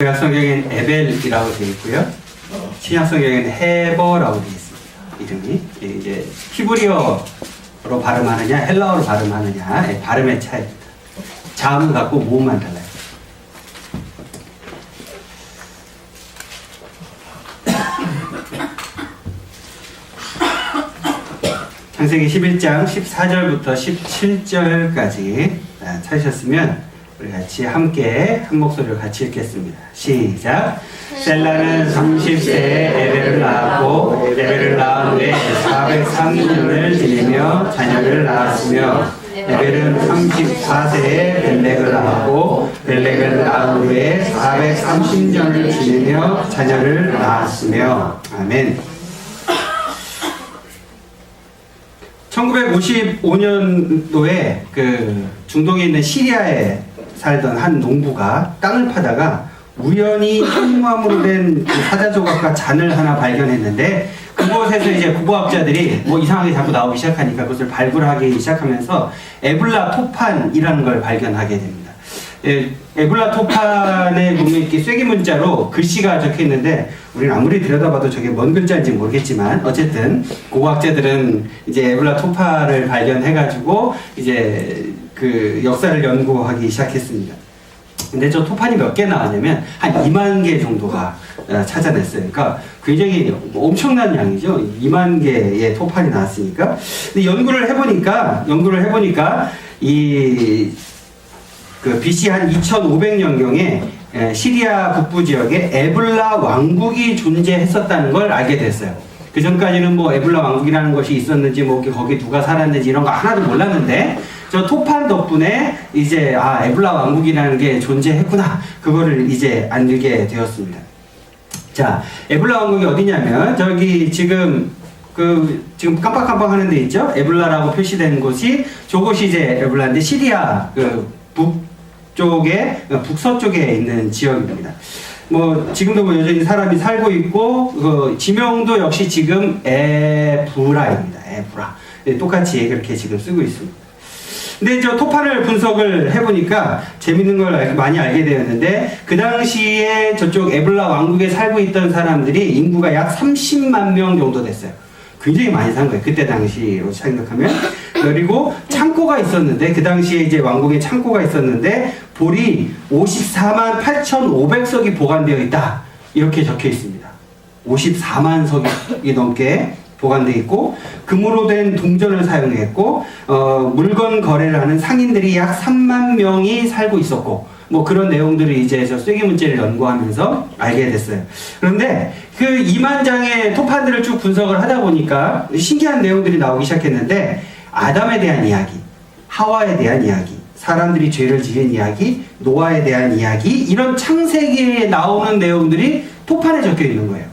구약 성경에는 에벨이라고 되어 있고요. 신약 성경에는 헤버라고 되어 있습니다. 이름이 이제 히브리어로 발음하느냐 헬라어로 발음하느냐 발음의 차이입니다. 자음을 갖고 모음만 달라요. 창세기 11장 14절부터 17절까지 찾으셨으면 우리 같이 함께 한 목소리로 같이 읽겠습니다. 시작. 셀라는 30세에 에벨을 낳았고 에벨을 낳은 후에 403년을 지내며 자녀를 낳았으며 에벨은 34세에 벨렉을 낳았고 벨렉을 낳은 후에 430년을 지내며 자녀를 낳았으며 아멘. 1955년도에 그 중동에 있는 시리아에 살던 한 농부가 땅을 파다가 우연히 현무암으로 된 사자 조각과 잔을 하나 발견했는데 그곳에서 이제 고고학자들이 뭐 이상하게 자꾸 나오기 시작하니까 그것을 발굴하기 시작하면서 에블라토판이라는 걸 발견하게 됩니다. 에블라토판에 보면 이렇게 쐐기 문자로 글씨가 적혀 있는데 우리는 아무리 들여다봐도 저게 뭔 글자인지 모르겠지만 어쨌든 고고학자들은 이제 에블라토파를 발견해가지고 이제 그 역사를 연구하기 시작했습니다. 근데 저 토판이 몇 개 나왔냐면 한 2만 개 정도가 찾아냈어요. 그러니까 굉장히 엄청난 양이죠. 2만 개의 토판이 나왔으니까. 근데 연구를 해보니까 그 BC 한 2500년경에 시리아 북부 지역에 에블라 왕국이 존재했었다는 걸 알게 됐어요. 그 전까지는 뭐 에블라 왕국이라는 것이 있었는지 뭐 거기 누가 살았는지 이런 거 하나도 몰랐는데 저 토판 덕분에 이제 에블라 왕국이라는 게 존재했구나 그거를 이제 알게 되었습니다. 자, 에블라 왕국이 어디냐면 저기 지금 깜빡깜빡 하는 데 있죠? 에블라라고 표시된 곳이 저곳이 이제 에블라인데 시리아 그 북서쪽에 있는 지역입니다. 뭐 지금도 뭐 여전히 사람이 살고 있고 그 지명도 역시 지금 에브라입니다. 에브라. 똑같이 그렇게 지금 쓰고 있습니다. 근데 저 토판을 분석을 해보니까 재밌는 걸 많이 알게 되었는데 그 당시에 저쪽 에블라 왕국에 살고 있던 사람들이 인구가 약 30만 명 정도 됐어요. 굉장히 많이 산 거예요. 그때 당시로 생각하면. 그리고 창고가 있었는데 그 당시에 이제 왕국에 창고가 있었는데 볼이 54만 8,500석이 보관되어 있다. 이렇게 적혀 있습니다. 54만 석이 넘게 보관되어 있고 금으로 된 동전을 사용했고 물건 거래를 하는 상인들이 약 3만 명이 살고 있었고 뭐 그런 내용들을 이제 저 쐐기 문제를 연구하면서 알게 됐어요. 그런데 그 2만 장의 토판들을 쭉 분석을 하다 보니까 신기한 내용들이 나오기 시작했는데 아담에 대한 이야기, 하와에 대한 이야기, 사람들이 죄를 지은 이야기, 노아에 대한 이야기 이런 창세기에 나오는 내용들이 토판에 적혀 있는 거예요.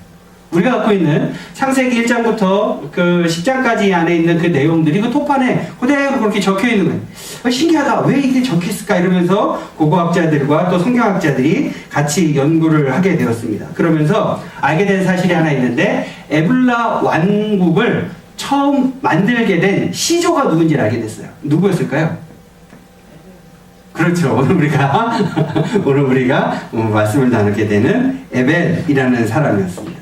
우리가 갖고 있는 창세기 1장부터 그 10장까지 안에 있는 그 내용들이 그 토판에 그대로 그렇게 적혀 있는 거예요. 신기하다. 왜 이게 적혀 있을까? 이러면서 고고학자들과 또 성경학자들이 같이 연구를 하게 되었습니다. 그러면서 알게 된 사실이 하나 있는데 에블라 왕국을 처음 만들게 된 시조가 누군지를 알게 됐어요. 누구였을까요? 그렇죠. 오늘 우리가 말씀을 나누게 되는 에벨이라는 사람이었습니다.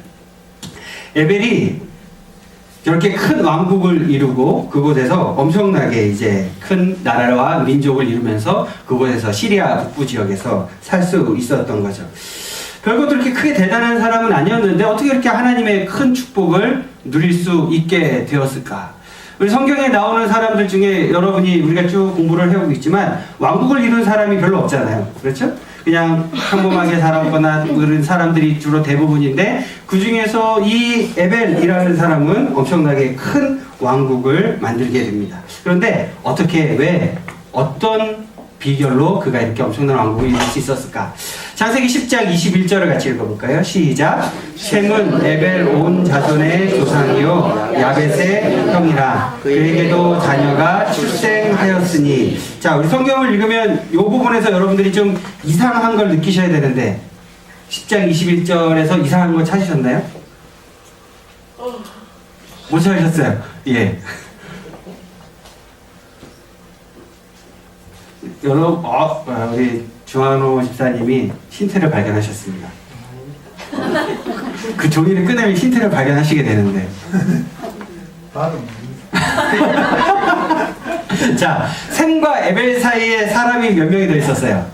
에벨이 저렇게 큰 왕국을 이루고 그곳에서 엄청나게 이제 큰 나라와 민족을 이루면서 그곳에서 시리아 북부 지역에서 살 수 있었던 거죠. 별것도 그렇게 크게 대단한 사람은 아니었는데 어떻게 이렇게 하나님의 큰 축복을 누릴 수 있게 되었을까? 우리 성경에 나오는 사람들 중에 여러분이 우리가 쭉 공부를 해오고 있지만 왕국을 이룬 사람이 별로 없잖아요. 그렇죠? 그냥 평범하게 살았거나 그런 사람들이 주로 대부분인데 그 중에서 이 에벨이라는 사람은 엄청나게 큰 왕국을 만들게 됩니다. 그런데 왜 어떤 비결로 그가 이렇게 엄청난 왕국을 이룰 수 있었을까? 창세기 10장 21절을 같이 읽어볼까요? 시작. 셈은 에벨 온 자손의 조상이요 야벳의 형이라 그에게도 자녀가 출생하였으니. 자, 우리 성경을 읽으면 이 부분에서 여러분들이 좀 이상한 걸 느끼셔야 되는데 10장 21절에서 이상한 거 찾으셨나요? 못 찾으셨어요? 예. 여러분, 우리 주한호 집사님이 힌트를 발견하셨습니다. 그 종이를 꺼내면 힌트를 발견하시게 되는데. 자, 셈과 에벨 사이에 사람이 몇 명이 더 있었어요?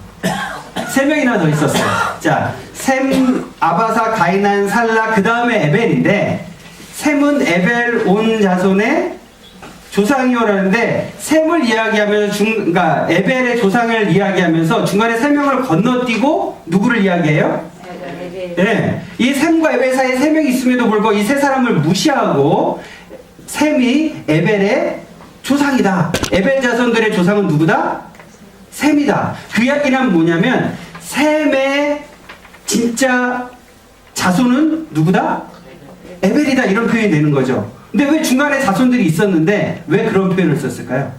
3명이나 더 있었어요. 자, 셈, 아바사, 가이난, 살라, 그 다음에 에벨인데, 셈은 에벨 온 자손의 조상이오라는데, 셈을 이야기하면서 그러니까 에벨의 조상을 이야기하면서 중간에 3명을 건너뛰고 누구를 이야기해요? 네, 이 셈과 에벨 사이에 3명이 있음에도 불구하고 이 세 사람을 무시하고 셈이 에벨의 조상이다. 에벨 자손들의 조상은 누구다? 셈이다. 그 이야기는 뭐냐면 셈의 진짜 자손은 누구다? 에벨이다. 이런 표현이 되는 거죠. 근데 왜 중간에 자손들이 있었는데 왜 그런 표현을 썼을까요?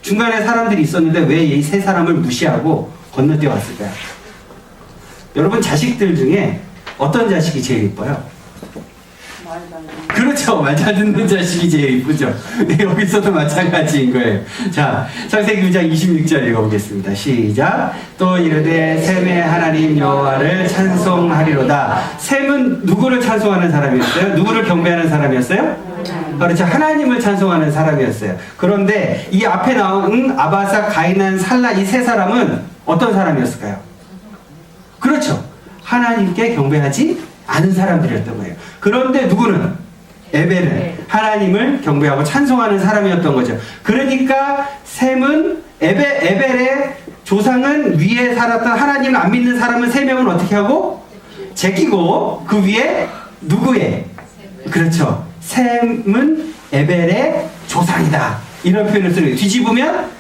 중간에 사람들이 있었는데 왜 이 세 사람을 무시하고 건너뛰어 왔을까요? 여러분 자식들 중에 어떤 자식이 제일 이뻐요? 그렇죠. 말 잘 듣는 자식이 제일 이쁘죠. 네, 여기서도 마찬가지인 거예요. 자, 창세기 9장 26절 읽어보겠습니다. 시작. 또 이르되 셈의 하나님 여호와를 찬송하리로다. 셈은 누구를 찬송하는 사람이었어요? 누구를 경배하는 사람이었어요? 그렇죠. 하나님을 찬송하는 사람이었어요. 그런데 이 앞에 나온 아바사, 가이난, 살라 이 세 사람은 어떤 사람이었을까요? 그렇죠. 하나님께 경배하지 않은 사람들이었던 거예요. 그런데 누구는? 에벨은 하나님을 경배하고 찬송하는 사람이었던 거죠. 그러니까 셈은 에벨의 조상은 위에 살았던 하나님을 안 믿는 사람은 3명은 어떻게 하고? 제끼고 그 위에 누구의? 그렇죠. 셈은 에벨의 조상이다. 이런 표현을 쓰는 거예요. 뒤집으면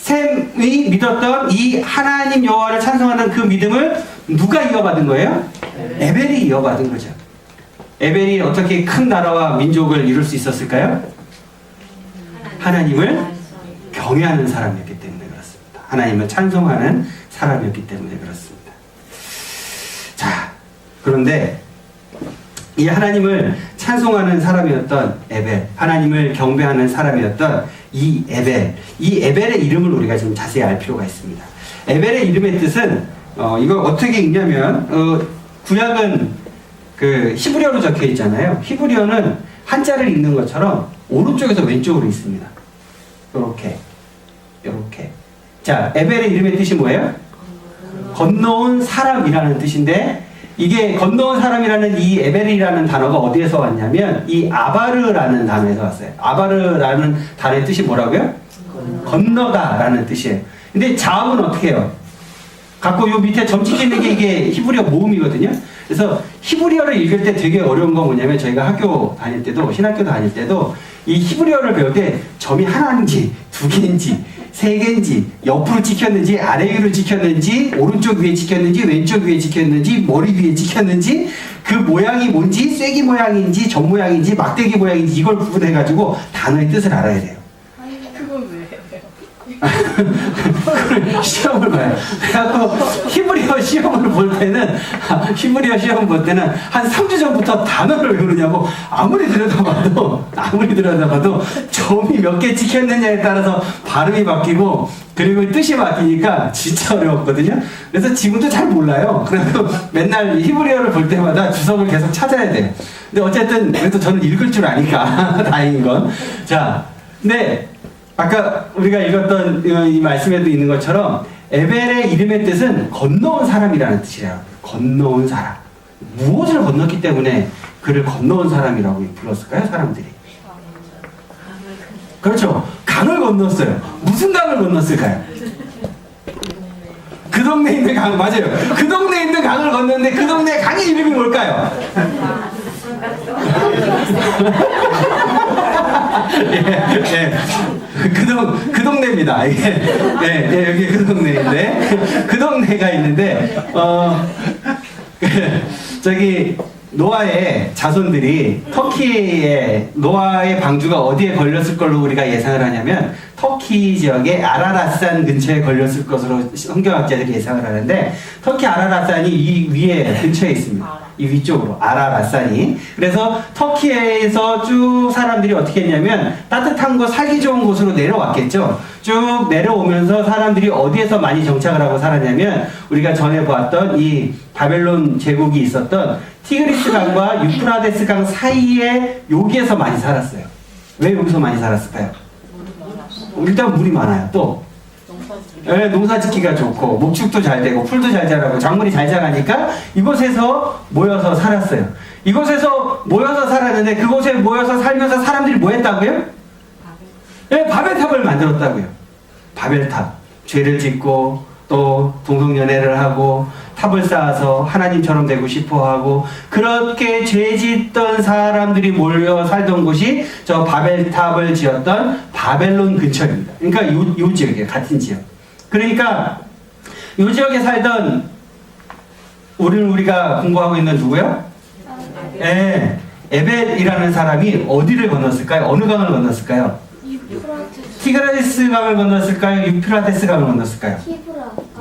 셈이 믿었던 이 하나님 여호와를 찬송하는 그 믿음을 누가 이어받은 거예요? 에벨이 이어받은 거죠. 에벨이 어떻게 큰 나라와 민족을 이룰 수 있었을까요? 하나님을 경외하는 사람이었기 때문에 그렇습니다. 하나님을 찬송하는 사람이었기 때문에 그렇습니다. 자, 그런데 이 하나님을 찬송하는 사람이었던 에벨, 하나님을 경배하는 사람이었던 이 에벨의 이름을 우리가 좀 자세히 알 필요가 있습니다. 에벨의 이름의 뜻은 이걸 어떻게 읽냐면 구약은 그 히브리어로 적혀 있잖아요. 히브리어는 한자를 읽는 것처럼 오른쪽에서 왼쪽으로 있습니다. 요렇게. 자, 에벨의 이름의 뜻이 뭐예요? 건너온 사람이라는 뜻인데, 이게 건너온 사람이라는 이 에벨이라는 단어가 어디에서 왔냐면 이 아바르라는 단어에서 왔어요. 아바르라는 단어의 뜻이 뭐라고요? 건너다라는 뜻이에요. 근데 자음은 어떻게 해요? 갖고 요 밑에 점 찍혀있는 게 이게 히브리어 모음이거든요. 그래서 히브리어를 읽을 때 되게 어려운 건 뭐냐면 저희가 학교 다닐 때도 신학교 다닐 때도 이 히브리어를 배울 때 점이 하나인지 두 개인지 세 개인지 옆으로 찍혔는지 아래 위로 찍혔는지 오른쪽 위에 찍혔는지 왼쪽 위에 찍혔는지 머리 위에 찍혔는지 그 모양이 뭔지 쐐기 모양인지 점 모양인지 막대기 모양인지 이걸 구분해가지고 단어의 뜻을 알아야 돼요. 그건 왜 해요? 시험을 봐요. 그래갖고 히브리어 시험을 볼 때는 한 3주 전부터 단어를 외우느냐고 아무리 들여다봐도 점이 몇 개 찍혔느냐에 따라서 발음이 바뀌고 그리고 뜻이 바뀌니까 진짜 어려웠거든요. 그래서 지금도 잘 몰라요. 그래도 맨날 히브리어를 볼 때마다 주석을 계속 찾아야 돼요. 근데 어쨌든 그래도 저는 읽을 줄 아니까 다행인 건. 자, 근데 아까 우리가 읽었던 이 말씀에도 있는 것처럼 에벨의 이름의 뜻은 건너온 사람이라는 뜻이에요. 건너온 사람. 무엇을 건넜기 때문에 그를 건너온 사람이라고 불렀을까요? 사람들이. 그렇죠. 강을 건넜어요. 무슨 강을 건넜을까요? 그 동네에 있는 강, 맞아요. 그 동네에 있는 강을 건넜는데 그 동네 강의 이름이 뭘까요? 그 동네입니다. 여기 그 동네인데 그 동네가 있는데 저기 노아의 자손들이 터키에 노아의 방주가 어디에 걸렸을 걸로 우리가 예상을 하냐면 터키 지역의 아라랏산 근처에 걸렸을 것으로 성경학자들이 예상을 하는데 터키 아라랏산이 이 위에 근처에 있습니다. 이 위쪽으로 아라랏산이. 그래서 터키에서 쭉 사람들이 어떻게 했냐면 따뜻한 곳 살기 좋은 곳으로 내려왔겠죠. 쭉 내려오면서 사람들이 어디에서 많이 정착을 하고 살았냐면 우리가 전에 보았던 이 바벨론 제국이 있었던 티그리스 강과 유프라데스 강 사이에 여기에서 많이 살았어요. 왜 여기서 많이 살았을까요? 일단 물이 많아요. 또 네, 농사 짓기가 좋고 목축도 잘 되고 풀도 잘 자라고 작물이 잘 자라니까 이곳에서 모여서 살았어요. 이곳에서 모여서 살았는데 그곳에 모여서 살면서 사람들이 뭐 했다고요? 네, 바벨탑을 만들었다고요. 바벨탑. 죄를 짓고 또 동성연애를 하고 탑을 쌓아서 하나님처럼 되고 싶어하고 그렇게 죄 짓던 사람들이 몰려 살던 곳이 저 바벨탑을 지었던 바벨론 근처입니다. 그러니까 요 지역이에요. 같은 지역. 그러니까 요 지역에 살던 우리가 공부하고 있는 누구요? 예, 에벨이라는 사람이 어디를 건넜을까요? 어느 강을 건넜을까요? 티그리스 강을 건넜을까요? 유프라테스 강을 건넜을까요?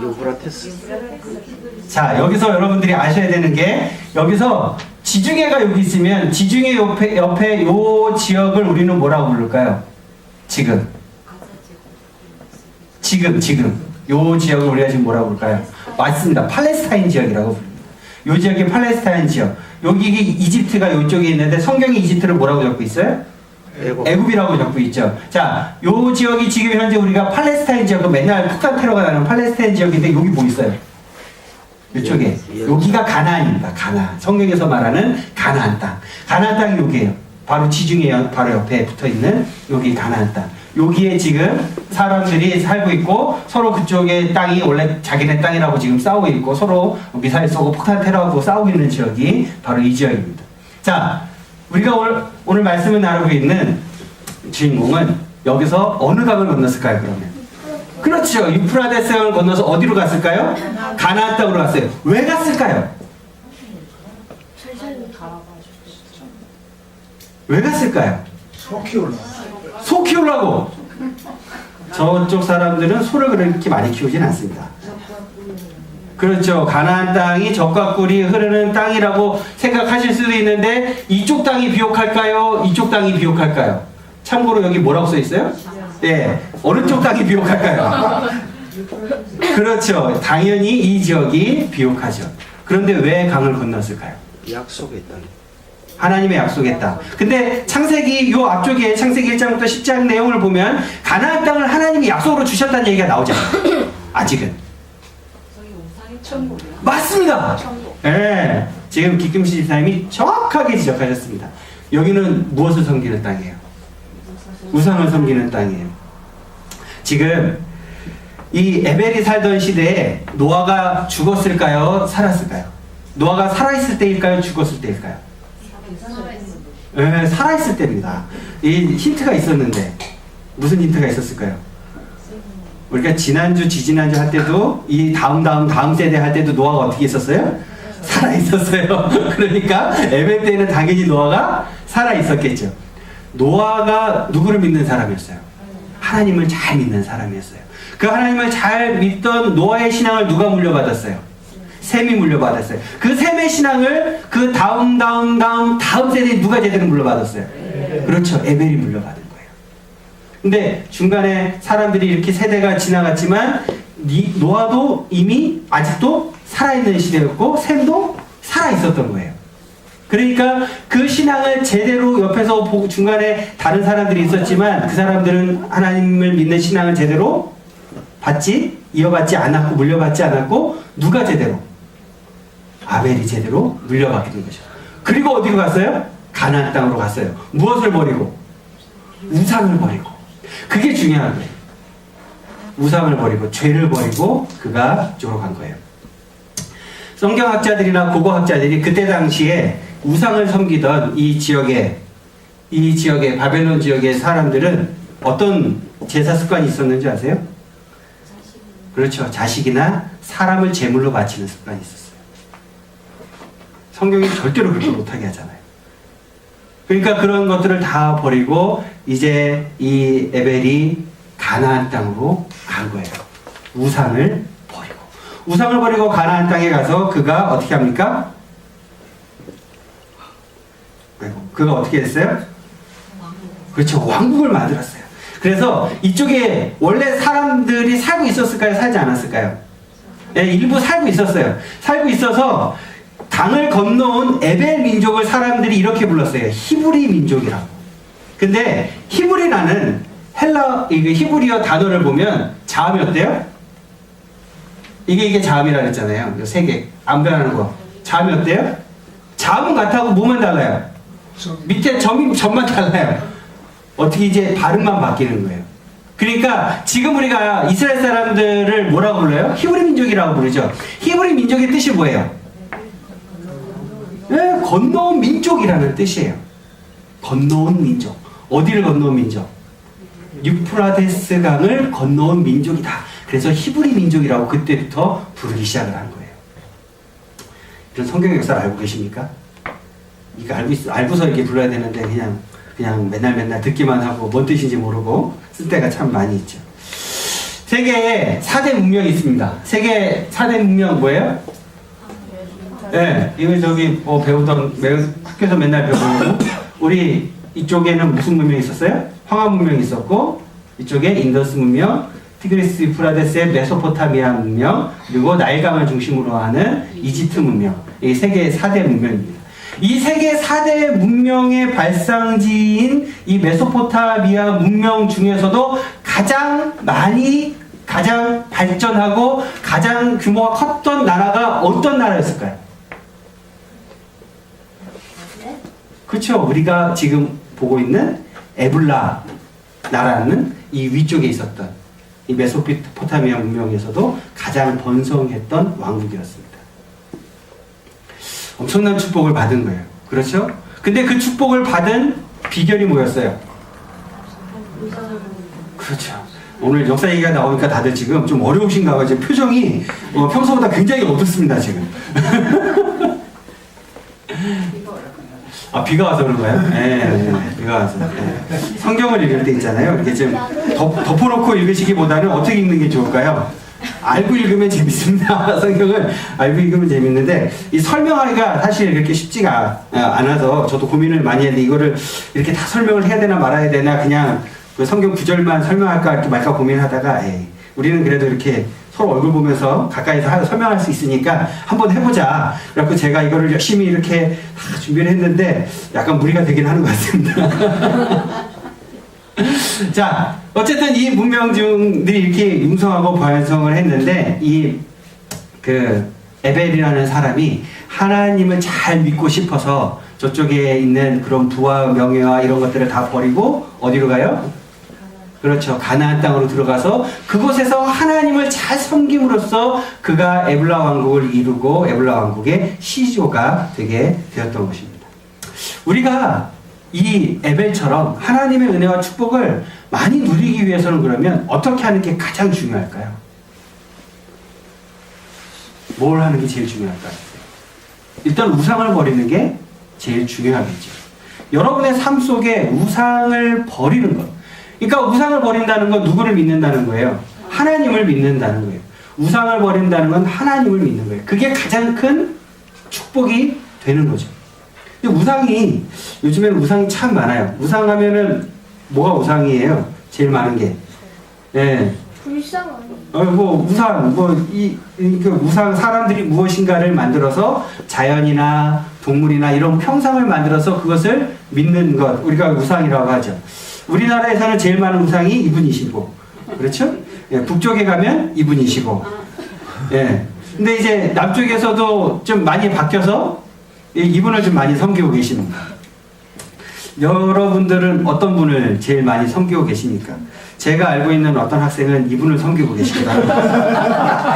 유브라테스. 자, 여기서 여러분들이 아셔야 되는 게 여기서 지중해가 여기 있으면 지중해 옆에 요 지역을 우리는 뭐라고 부를까요? 지금 요 지역을 우리가 지금 뭐라고 부를까요? 맞습니다. 팔레스타인 지역이라고 부릅니다. 요 지역이 팔레스타인 지역. 여기 이집트가 요쪽에 있는데 성경이 이집트를 뭐라고 적고 있어요? 애굽이라고 적고 있죠. 자, 요 지역이 지금 현재 우리가 팔레스타인 지역, 맨날 폭탄 테러가 나는 팔레스타인 지역인데 여기 뭐 있어요? 이쪽에. 여기가 가나안입니다. 가나안. 성경에서 말하는 가나안 땅. 가나안 땅이 여기에요. 바로 지중해 바로 옆에 붙어 있는 여기 가나안 땅. 여기에 지금 사람들이 살고 있고 서로 그쪽의 땅이 원래 자기네 땅이라고 지금 싸우고 있고 서로 미사일 쏘고 폭탄 테러하고 싸우고 있는 지역이 바로 이 지역입니다. 자, 우리가 오늘 말씀을 나누고 있는 주인공은 여기서 어느 강을 건넜을까요, 그러면? 그렇죠. 유프라데스 강을 건너서 어디로 갔을까요? 가나안 땅으로 갔어요. 왜 갔을까요? 왜 갔을까요? 소 키우려고. 저쪽 사람들은 소를 그렇게 많이 키우진 않습니다. 그렇죠. 가나안 땅이 젖과 꿀이 흐르는 땅이라고 생각하실 수도 있는데 이쪽 땅이 비옥할까요? 이쪽 땅이 비옥할까요? 참고로 여기 뭐라고 써 있어요? 네, 어느 쪽 땅이 비옥할까요? 그렇죠. 당연히 이 지역이 비옥하죠. 그런데 왜 강을 건넜을까요? 약속의 땅. 하나님의 약속의 땅. 근데 창세기 요 앞쪽에 창세기 1장부터 10장 내용을 보면 가나안 땅을 하나님이 약속으로 주셨다는 얘기가 나오잖아요. 아직은. 맞습니다. 예. 네, 지금 기금씨 집사님이 정확하게 지적하셨습니다. 여기는 무엇을 섬기는 땅이에요? 우상을 섬기는 땅이에요. 지금 이 에벨이 살던 시대에 노아가 죽었을까요? 살았을까요? 노아가 살아있을 때일까요? 죽었을 때일까요? 네, 살아있을 때입니다. 이 힌트가 있었는데 무슨 힌트가 있었을까요? 우리가 지난주, 지지난주 할 때도 이 다음 세대 할 때도 노아가 어떻게 있었어요? 살아있었어요. 그러니까 에벨 때는 당연히 노아가 살아있었겠죠. 노아가 누구를 믿는 사람이었어요? 하나님을 잘 믿는 사람이었어요. 그 하나님을 잘 믿던 노아의 신앙을 누가 물려받았어요? 셈이 물려받았어요. 그 셈의 신앙을 그 다음 세대에 누가 제대로 물려받았어요? 그렇죠. 에벨이 물려받은 거예요. 근데 중간에 사람들이 이렇게 세대가 지나갔지만 노아도 이미 아직도 살아있는 시대였고 셈도 살아있었던 거예요. 그러니까 그 신앙을 제대로 옆에서 보고 중간에 다른 사람들이 있었지만 그 사람들은 하나님을 믿는 신앙을 제대로 이어받지 않았고 물려받지 않았고 누가 제대로? 아벨이 제대로 물려받게 된 거죠. 그리고 어디로 갔어요? 가나안 땅으로 갔어요. 무엇을 버리고? 우상을 버리고. 그게 중요한 거예요. 우상을 버리고 죄를 버리고 그가 그쪽으로 간 거예요. 성경학자들이나 고고학자들이 그때 당시에 우상을 섬기던 이 지역의 바벨론 지역의 사람들은 어떤 제사 습관이 있었는지 아세요? 그렇죠. 자식이나 사람을 제물로 바치는 습관이 있었어요. 성경이 절대로 그렇게 못하게 하잖아요. 그러니까 그런 것들을 다 버리고 이제 이 에벨이 가나안 땅으로 간 거예요. 우상을 버리고 가나안 땅에 가서 그가 어떻게 합니까? 그가 어떻게 했어요? 그렇죠. 왕국을 만들었어요. 그래서 이쪽에 원래 사람들이 살고 있었을까요? 살지 않았을까요? 예, 일부 살고 있었어요. 살고 있어서 강을 건너온 에벨 민족을 사람들이 이렇게 불렀어요. 히브리 민족이라고. 근데 히브리라는 히브리어 단어를 보면 자음이 어때요? 이게 자음이라 그랬잖아요. 세 개. 안 변하는 거. 자음이 어때요? 자음은 같아도 뭐만 달라요? 밑에 점만 달라요. 어떻게 이제 발음만 바뀌는 거예요. 그러니까 지금 우리가 이스라엘 사람들을 뭐라고 불러요? 히브리 민족이라고 부르죠. 히브리 민족의 뜻이 뭐예요? 네, 건너온 민족이라는 뜻이에요. 건너온 민족. 어디를 건너온 민족? 유프라데스 강을 건너온 민족이다. 그래서 히브리 민족이라고 그때부터 부르기 시작을 한 거예요. 이런 성경 역사를 알고 계십니까? 이거 알고서 이렇게 불러야 되는데 그냥 맨날 듣기만 하고 뭔 뜻인지 모르고 쓸 때가 참 많이 있죠. 세계에 4대 문명이 있습니다. 세계 4대 문명 뭐예요? 네, 이거 저기 배우던 학교에서 맨날 배우는 우리 이쪽에는 무슨 문명이 있었어요? 황하 문명이 있었고 이쪽에 인더스 문명, 티그리스 유프라데스의 메소포타미아 문명, 그리고 나일강을 중심으로 하는 이집트 문명. 이 세계의 4대 문명입니다. 이 세계 4대 문명의 발상지인 이 메소포타미아 문명 중에서도 가장 발전하고 가장 규모가 컸던 나라가 어떤 나라였을까요? 그렇죠. 우리가 지금 보고 있는 에블라 나라는 이 위쪽에 있었던 이 메소포타미아 문명에서도 가장 번성했던 왕국이었습니다. 엄청난 축복을 받은 거예요. 그렇죠? 근데 그 축복을 받은 비결이 뭐였어요? 그렇죠. 오늘 역사 얘기가 나오니까 다들 지금 좀 어려우신가 봐요. 지금 표정이 평소보다 굉장히 어둡습니다, 지금. 아, 비가 와서 그런 거예요? 네, 비가 와서. 네. 성경을 읽을 때 있잖아요. 이렇게 좀 덮어놓고 읽으시기보다는 어떻게 읽는 게 좋을까요? 알고 읽으면 재밌습니다. 성경을 알고 읽으면 재밌는데 이 설명하기가 사실 그렇게 쉽지가 않아서 저도 고민을 많이 했는데 이거를 이렇게 다 설명을 해야 되나 말아야 되나 그냥 그 성경 구절만 설명할까 이렇게 말까 고민하다가 우리는 그래도 이렇게 서로 얼굴 보면서 가까이서 설명할 수 있으니까 한번 해보자. 그래갖고 제가 이거를 열심히 이렇게 다 준비를 했는데 약간 무리가 되긴 하는 것 같습니다. 자, 어쨌든 이 문명들이 이렇게 융성하고 번성을 했는데 그 에벨이라는 사람이 하나님을 잘 믿고 싶어서 저쪽에 있는 그런 부와 명예와 이런 것들을 다 버리고 어디로 가요? 그렇죠. 가나안 땅으로 들어가서 그곳에서 하나님을 잘 섬김으로써 그가 에블라 왕국을 이루고 에블라 왕국의 시조가 되게 되었던 것입니다. 우리가 이 에벨처럼 하나님의 은혜와 축복을 많이 누리기 위해서는 그러면 어떻게 하는 게 가장 중요할까요? 뭘 하는 게 제일 중요할까요? 일단 우상을 버리는 게 제일 중요하겠죠. 여러분의 삶 속에 우상을 버리는 것. 그러니까 우상을 버린다는 건 누구를 믿는다는 거예요? 하나님을 믿는다는 거예요. 우상을 버린다는 건 하나님을 믿는 거예요. 그게 가장 큰 축복이 되는 거죠. 근데 우상이 요즘에는 우상이 참 많아요. 우상하면은 뭐가 우상이에요? 제일 많은 게. 예. 불쌍 아니에요? 우상 사람들이 무엇인가를 만들어서 자연이나 동물이나 이런 형상을 만들어서 그것을 믿는 것 우리가 우상이라고 하죠. 우리나라에서는 제일 많은 우상이 이분이시고, 그렇죠? 예, 북쪽에 가면 이분이시고, 예. 근데 이제 남쪽에서도 좀 많이 바뀌어서 이분을 좀 많이 섬기고 계십니다. 여러분들은 어떤 분을 제일 많이 섬기고 계십니까? 제가 알고 있는 어떤 학생은 이분을 섬기고 계시기도 합니다.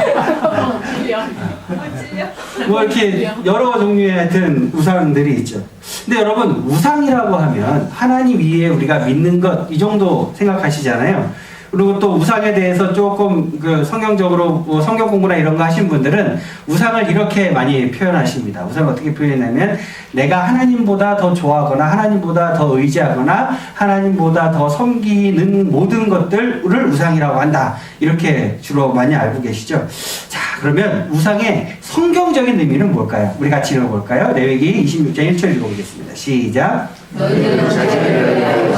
뭐 이렇게 여러 종류의 하여튼 우상들이 있죠. 근데 여러분 우상이라고 하면 하나님 위에 우리가 믿는 것 이 정도 생각하시잖아요. 그리고 또 우상에 대해서 조금 그 성경적으로 뭐 성경 공부나 이런 거 하신 분들은 우상을 이렇게 많이 표현하십니다. 우상을 어떻게 표현하냐면 내가 하나님보다 더 좋아하거나 하나님보다 더 의지하거나 하나님보다 더 섬기는 모든 것들을 우상이라고 한다. 이렇게 주로 많이 알고 계시죠. 자, 그러면 우상의 성경적인 의미는 뭘까요? 우리 같이 읽어볼까요? 레위기 26장 1절 읽어보겠습니다. 시작. 너희들은 자기를 위하여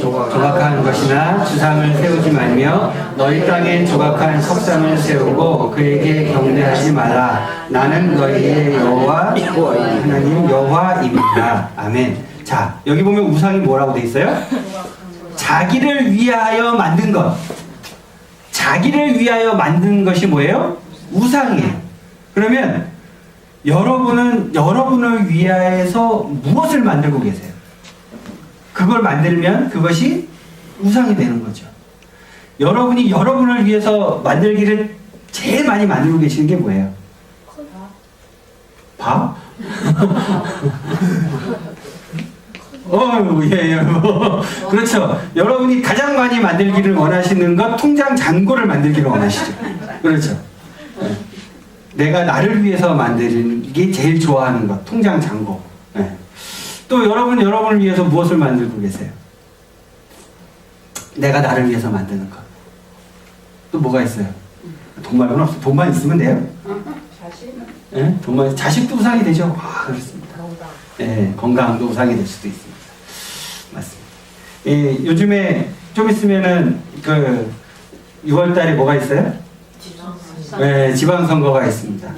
조각한 것이나 주상을 세우지 말며 너희 땅에 조각한 석상을 세우고 그에게 경배하지 말라. 나는 너희의 여호와 하나님 여호와입니다. 아멘. 자, 여기 보면 우상이 뭐라고 돼 있어요? 자기를 위하여 만든 것. 자기를 위하여 만든 것이 뭐예요? 우상이에요. 그러면 여러분은 여러분을 위하여서 무엇을 만들고 계세요? 그걸 만들면 그것이 우상이 되는 거죠. 여러분이 여러분을 위해서 만들기를 제일 많이 만들고 계시는 게 뭐예요? 밥? 예. 그렇죠. 여러분이 가장 많이 만들기를 원하시는 것, 통장 잔고를 만들기를 원하시죠. 그렇죠. 네. 내가 나를 위해서 만들기 제일 좋아하는 것, 통장 잔고. 네. 또 여러분을 위해서 무엇을 만들고 계세요? 내가 나를 위해서 만드는 것. 또 뭐가 있어요? 돈 말고는 없어. 돈만 있으면 돼요? 네? 돈만, 자식도 우상이 되죠. 그렇습니다. 네, 건강도 우상이 될 수도 있습니다. 맞습니다. 예, 요즘에 좀 있으면은 6월 달에 뭐가 있어요? 네, 지방선거가 있습니다.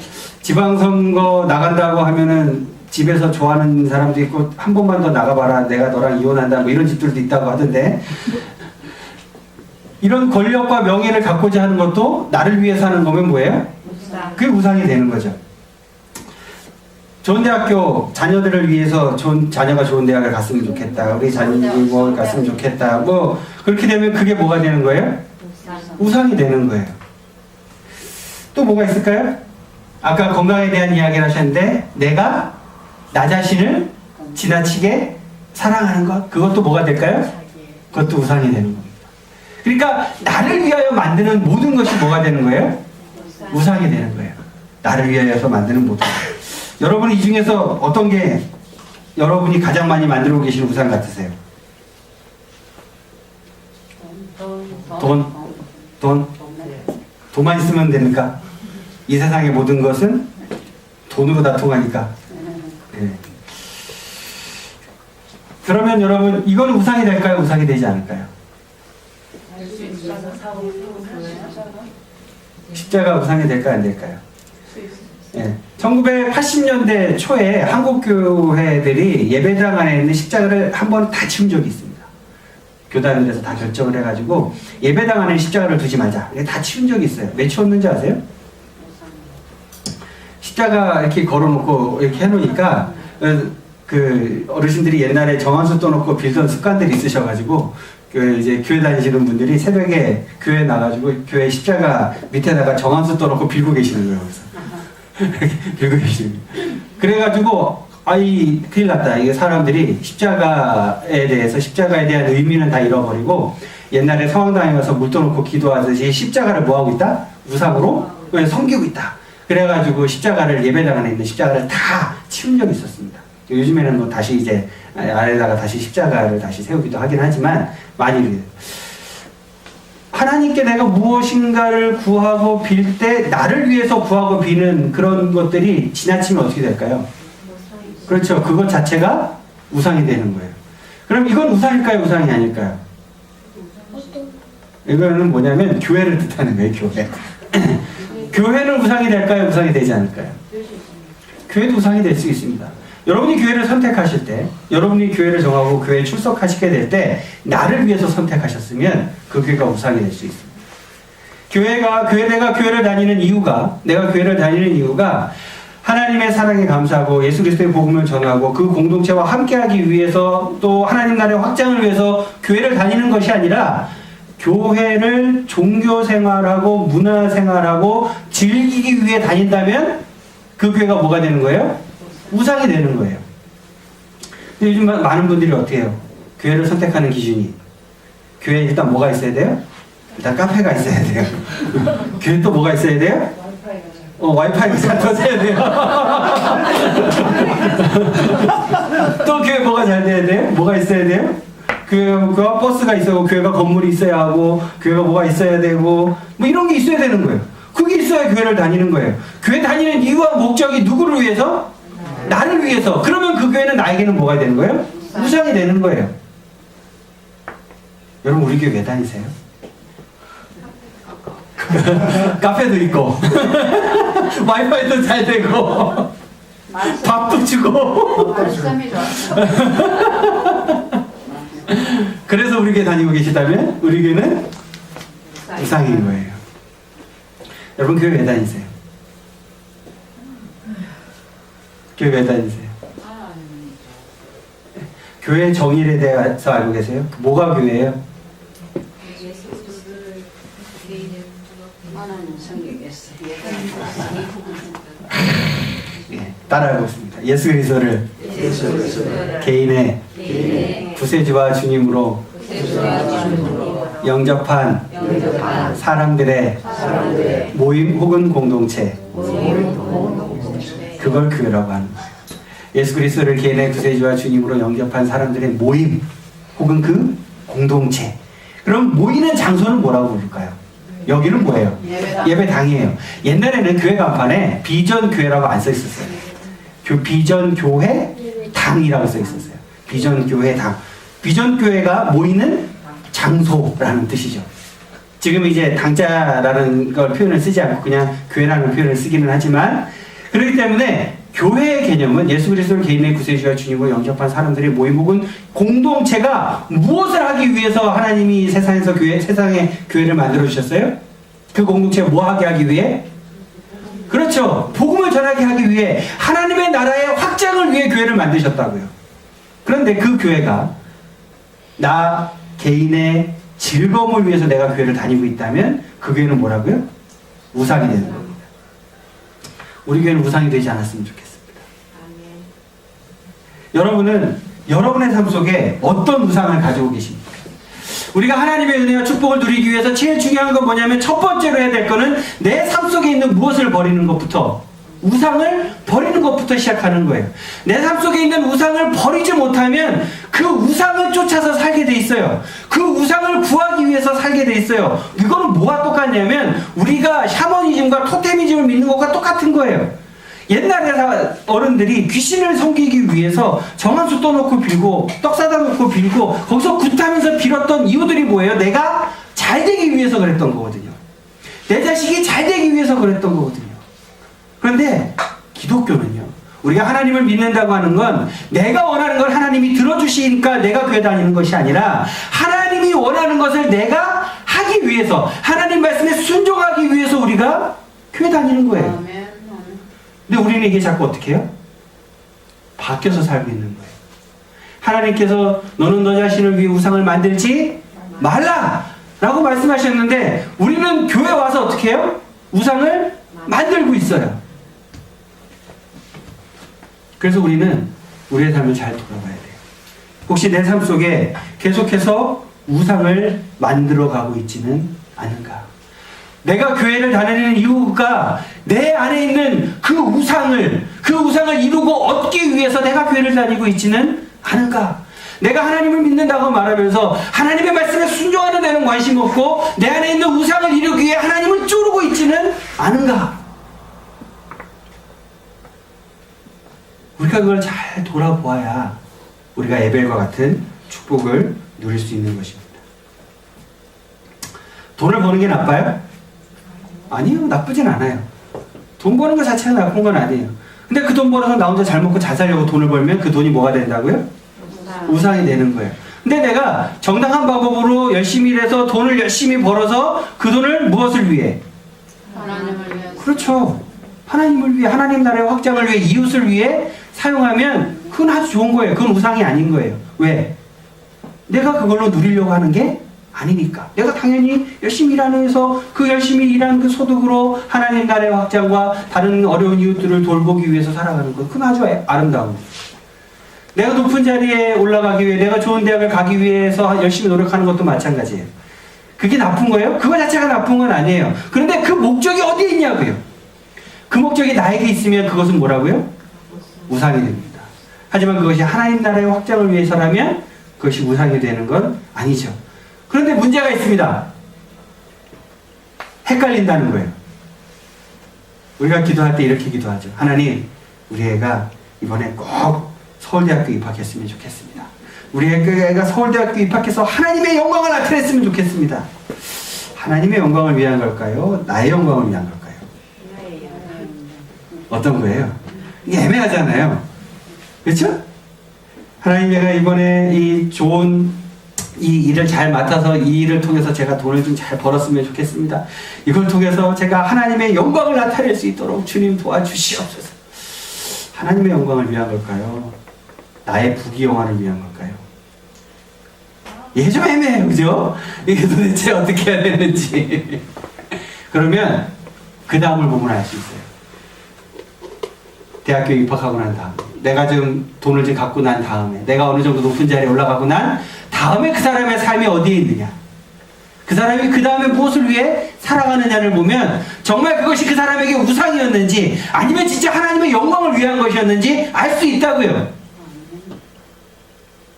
지방선거 나간다고 하면은 집에서 좋아하는 사람도 있고 한 번만 더 나가봐라 내가 너랑 이혼한다 뭐 이런 집들도 있다고 하던데 이런 권력과 명예를 갖고자 하는 것도 나를 위해서 하는 거면 뭐예요? 그게 우상이 되는 거죠. 좋은 대학교 자녀들을 위해서 자녀가 좋은 대학을 갔으면 좋겠다. 우리 자녀들이 뭐 갔으면 좋겠다. 뭐 그렇게 되면 그게 뭐가 되는 거예요? 우상이 되는 거예요. 또 뭐가 있을까요? 아까 건강에 대한 이야기를 하셨는데 내가 나 자신을 지나치게 사랑하는 것 그것도 뭐가 될까요? 그것도 우상이 되는 겁니다. 그러니까 나를 위하여 만드는 모든 것이 뭐가 되는 거예요? 우상이 되는 거예요. 나를 위하여서 만드는 모든 것. 여러분 이 중에서 어떤 게 여러분이 가장 많이 만들고 계시는 우상 같으세요? 돈만 있으면 됩니까? 이 세상의 모든 것은 돈으로 다 통하니까. 네. 그러면 여러분 이건 우상이 될까요? 우상이 되지 않을까요? 십자가 우상이 될까요? 안 될까요? 네. 1980년대 초에 한국 교회들이 예배당 안에 있는 십자가를 한번 다 치운 적이 있습니다. 교단들에서 다 결정을 해가지고 예배당 안에 십자가를 두지 말자. 다 치운 적이 있어요. 왜 치웠는지 아세요? 십자가 이렇게 걸어놓고 이렇게 해놓으니까 그 어르신들이 옛날에 정한수 떠놓고 빌던 습관들이 있으셔가지고 이제 교회 다니시는 분들이 새벽에 교회 나가지고 교회 십자가 밑에다가 정한수 떠놓고 빌고 계시는 거예요. 그래서 빌고 계시는 거예요. 그래가지고 큰일 났다. 이게 사람들이 십자가에 대한 의미는 다 잃어버리고 옛날에 성황당에 가서 물 떠놓고 기도하듯이 십자가를 뭐하고 있다? 우상으로 섬기고 있다. 그래가지고 십자가를 예배당 안에 있는 십자가를 다 치운 적이 있었습니다. 요즘에는 뭐 다시 이제 아래다가 다시 십자가를 다시 세우기도 하긴 하지만 많이 하나님께 내가 무엇인가를 구하고 빌 때 나를 위해서 구하고 비는 그런 것들이 지나치면 어떻게 될까요? 그렇죠. 그것 자체가 우상이 되는 거예요. 그럼 이건 우상일까요? 우상이 아닐까요? 이거는 뭐냐면 교회를 뜻하는 거예요. 교회. 교회는 우상이 될까요? 우상이 되지 않을까요? 교회도 우상이 될 수 있습니다. 여러분이 교회를 선택하실 때, 여러분이 교회를 정하고 교회에 출석하시게 될 때 나를 위해서 선택하셨으면 그 교회가 우상이 될 수 있습니다. 내가 교회를 다니는 이유가 하나님의 사랑에 감사하고 예수 그리스도의 복음을 전하고 그 공동체와 함께하기 위해서 또 하나님 나라의 확장을 위해서 교회를 다니는 것이 아니라 교회를 종교 생활하고 문화 생활하고 즐기기 위해 다닌다면 그 교회가 뭐가 되는 거예요? 우상이 되는 거예요. 근데 요즘 많은 분들이 어떻게 해요? 교회를 선택하는 기준이 교회에 일단 뭐가 있어야 돼요? 일단 카페가 있어야 돼요. 교회 또 뭐가 있어야 돼요? 와이파이가 잘 터져야 돼요. 또 교회 뭐가 잘 돼야 돼요? 뭐가 있어야 돼요? 교회가 버스가 있어야 교회가 건물이 있어야 하고 교회가 뭐가 있어야 되고 뭐 이런 게 있어야 되는 거예요. 그게 있어야 교회를 다니는 거예요. 교회 다니는 이유와 목적이 누구를 위해서? 나를 위해서. 그러면 그 교회는 나에게는 뭐가 되는 거예요? 우상이 되는 거예요. 여러분 우리 교회 왜 다니세요? 카페도 있고 와이파이도 잘 되고 밥도 주고 말씀이 좋았어. 그래서 우리 교회 다니고 계시다면 우리 교회는 우상인 거예요. 여러분 교회 왜 다니세요? 교회 왜 다니세요? 교회 정의에 대해서 알고 계세요? 뭐가 교회예요? 예, 따라하고 있습니다. 예수 그리스도를 개인의 구세주와 주님으로 영접한 사람들의 모임 혹은 공동체, 그걸 교회라고 하는 거예요. 예수 그리스도를 개인의 구세주와 주님으로 영접한 사람들의 모임 혹은 그 공동체. 그럼 모이는 장소는 뭐라고 부를까요? 여기는 뭐예요? 예배당이에요. 옛날에는 교회 간판에 비전 교회라고 안 써 있었어요. 비전 교회 당이라고 써 있었어요. 비전 교회 당. 비전 교회가 모이는 장소라는 뜻이죠. 지금 이제 당자라는 걸 표현을 쓰지 않고 그냥 교회라는 표현을 쓰기는 하지만, 그렇기 때문에 교회의 개념은 예수 그리스도를 개인의 구세주와 주님으로 영접한 사람들의 모임 혹은 공동체가 무엇을 하기 위해서 하나님이 세상에 교회를 만들어 주셨어요? 그 공동체가 뭐 하게 하기 위해? 그렇죠. 복음을 전하게 하기 위해, 하나님의 나라의 확장을 위해 교회를 만드셨다고요. 그런데 그 교회가 나 개인의 즐거움을 위해서 내가 교회를 다니고 있다면 그 교회는 뭐라고요? 우상이 되는 겁니다. 우리 교회는 우상이 되지 않았으면 좋겠습니다. 여러분은 여러분의 삶 속에 어떤 우상을 가지고 계십니까? 우리가 하나님의 은혜와 축복을 누리기 위해서 제일 중요한 건 뭐냐면, 첫 번째로 해야 될 거는 내 삶 속에 있는 무엇을 버리는 것부터, 우상을 버리는 것부터 시작하는 거예요. 내 삶 속에 있는 우상을 버리지 못하면 그 우상을 쫓아서 살게 돼 있어요. 그 우상을 구하기 위해서 살게 돼 있어요. 이거는 뭐가 똑같냐면 우리가 샤머니즘과 토테미즘을 믿는 것과 똑같은 거예요. 옛날에 어른들이 귀신을 섬기기 위해서 정한수 떠놓고 빌고 떡 사다 놓고 빌고 거기서 굿하면서 빌었던 이유들이 뭐예요? 내가 잘 되기 위해서 그랬던 거거든요. 내 자식이 잘 되기 위해서 그랬던 거거든요. 그런데 기독교는요, 우리가 하나님을 믿는다고 하는 건 내가 원하는 걸 하나님이 들어주시니까 내가 교회 다니는 것이 아니라, 하나님이 원하는 것을 내가 하기 위해서, 하나님 말씀에 순종하기 위해서 우리가 교회 다니는 거예요. 근데 우리는 이게 자꾸 어떻게 해요? 바뀌어서 살고 있는 거예요. 하나님께서 너는 너 자신을 위해 우상을 만들지 말라 라고 말씀하셨는데, 우리는 교회 와서 어떻게 해요? 우상을 만들고 있어요. 그래서 우리는 우리의 삶을 잘 돌아봐야 돼요. 혹시 내 삶 속에 계속해서 우상을 만들어가고 있지는 않은가? 내가 교회를 다니는 이유가 내 안에 있는 그 우상을 이루고 얻기 위해서 내가 교회를 다니고 있지는 않은가? 내가 하나님을 믿는다고 말하면서 하나님의 말씀에 순종하는 데는 관심 없고 내 안에 있는 우상을 이루기 위해 하나님을 쪼르고 있지는 않은가? 우리가 그걸 잘 돌아보아야 우리가 에벨과 같은 축복을 누릴 수 있는 것입니다. 돈을 버는 게 나빠요? 아니요, 나쁘진 않아요. 돈 버는 것 자체가 나쁜 건 아니에요. 근데 그 돈 벌어서 나 혼자 잘 먹고 잘 살려고 돈을 벌면 그 돈이 뭐가 된다고요? 우상이 되는 거예요. 근데 내가 정당한 방법으로 열심히 일해서 돈을 열심히 벌어서 그 돈을 무엇을 위해? 하나님을 위해. 그렇죠. 하나님을 위해, 하나님 나라의 확장을 위해, 이웃을 위해 사용하면 그건 아주 좋은 거예요. 그건 우상이 아닌 거예요. 왜? 내가 그걸로 누리려고 하는 게 아니니까. 내가 당연히 열심히 일하면서 그 열심히 일한 그 소득으로 하나님 나라의 확장과 다른 어려운 이웃들을 돌보기 위해서 살아가는 것, 그건 아주 아름다운 거예요. 내가 높은 자리에 올라가기 위해, 내가 좋은 대학을 가기 위해서 열심히 노력하는 것도 마찬가지예요. 그게 나쁜 거예요? 그거 자체가 나쁜 건 아니에요. 그런데 그 목적이 어디에 있냐고요? 그 목적이 나에게 있으면 그것은 뭐라고요? 우상이 됩니다. 하지만 그것이 하나님 나라의 확장을 위해서라면 그것이 우상이 되는 건 아니죠. 그런데 문제가 있습니다. 헷갈린다는 거예요. 우리가 기도할 때 이렇게 기도하죠. 하나님, 우리 애가 이번에 꼭 서울대학교 입학했으면 좋겠습니다. 우리 애가 서울대학교 입학해서 하나님의 영광을 나타냈으면 좋겠습니다. 하나님의 영광을 위한 걸까요? 나의 영광을 위한 걸까요? 어떤 거예요? 이게 애매하잖아요. 그렇죠? 하나님, 내가 이번에 이 좋은 이 일을 잘 맡아서 이 일을 통해서 제가 돈을 좀 잘 벌었으면 좋겠습니다. 이걸 통해서 제가 하나님의 영광을 나타낼 수 있도록 주님 도와주시옵소서. 하나님의 영광을 위한 걸까요? 나의 부귀영화를 위한 걸까요? 이게 좀 애매해요. 그죠? 이게 도대체 어떻게 해야 되는지. 그러면 그 다음을 보면 알 수 있어요. 대학교에 입학하고 난 다음, 내가 좀 돈을 좀 갖고 난 다음에, 내가 어느 정도 높은 자리에 올라가고 난 다음에 그 사람의 삶이 어디에 있느냐, 그 사람이 그 다음에 무엇을 위해 살아가느냐를 보면 정말 그것이 그 사람에게 우상이었는지 아니면 진짜 하나님의 영광을 위한 것이었는지 알 수 있다고요.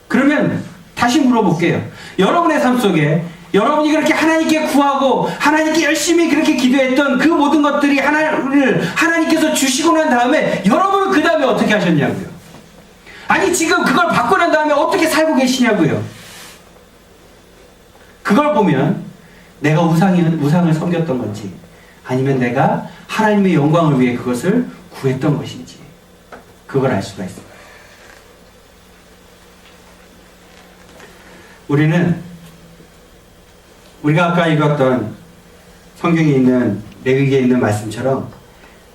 그러면 다시 물어볼게요. 여러분의 삶 속에 여러분이 그렇게 하나님께 구하고 하나님께 열심히 그렇게 기도했던 그 모든 것들이 하나님께서 주시고 난 다음에 여러분은 그 다음에 어떻게 하셨냐고요. 아니 지금 그걸 받고 난 다음에 어떻게 살고 계시냐고요. 그걸 보면 내가 우상을 섬겼던 건지 아니면 내가 하나님의 영광을 위해 그것을 구했던 것인지 그걸 알 수가 있습니다. 우리가 아까 읽었던 성경에 있는 레위기에 있는 말씀처럼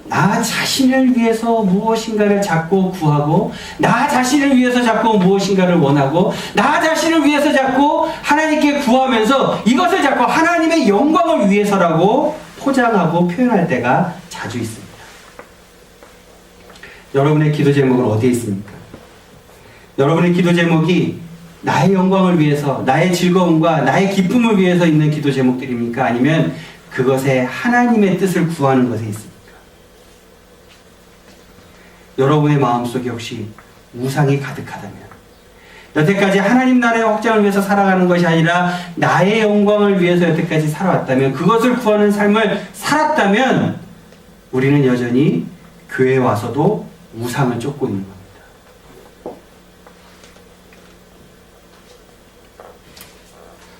나 자신을 위해서 무엇인가를 자꾸 구하고 나 자신을 위해서 자꾸 무엇인가를 원하고 나 자신을 위해서 자꾸 하나님께 구하면서 이것을 자꾸 하나님의 영광을 위해서라고 포장하고 표현할 때가 자주 있습니다. 여러분의 기도 제목은 어디에 있습니까? 여러분의 기도 제목이 나의 영광을 위해서, 나의 즐거움과 나의 기쁨을 위해서 있는 기도 제목들입니까? 아니면 그것에 하나님의 뜻을 구하는 것에 있습니까? 여러분의 마음속에 혹시 우상이 가득하다면, 여태까지 하나님 나라의 확장을 위해서 살아가는 것이 아니라 나의 영광을 위해서 여태까지 살아왔다면, 그것을 구하는 삶을 살았다면 우리는 여전히 교회에 와서도 우상을 쫓고 있는 겁니다.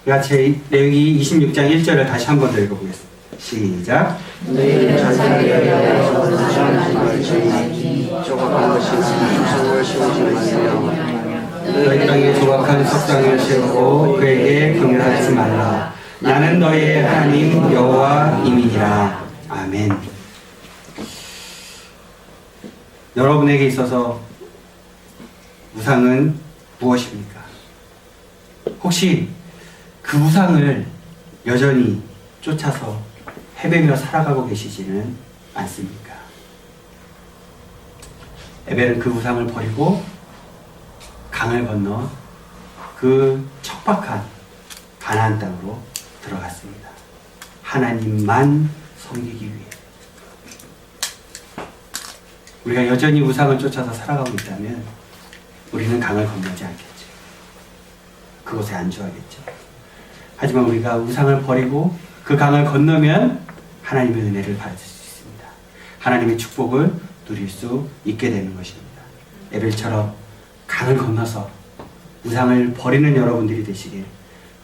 같이 레위기 26장 1절을 다시 한 번 더 읽어보겠습니다. 시작. 너희는 자기를 위하여 원수하는 말을 조각한 것이나 수성을 심으지 말며 너희 땅에 조각한 석상을 세우고 그에게 경배하지 말라. 나는 너희의 하나님 여호와임이니라. 아멘. 여러분에게 있어서 우상은 무엇입니까? 혹시 그 우상을 여전히 쫓아서 헤매며 살아가고 계시지는 않습니까? 에벨은 그 우상을 버리고 강을 건너 그 척박한 가나안 땅으로 들어갔습니다. 하나님만 섬기기 위해. 우리가 여전히 우상을 쫓아서 살아가고 있다면 우리는 강을 건너지 않겠죠. 그곳에 안주하겠죠. 하지만 우리가 우상을 버리고 그 강을 건너면 하나님의 은혜를 받을 수 있습니다. 하나님의 축복을 누릴 수 있게 되는 것입니다. 에벨처럼 강을 건너서 우상을 버리는 여러분들이 되시길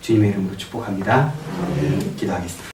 주님의 이름으로 축복합니다. 기도하겠습니다.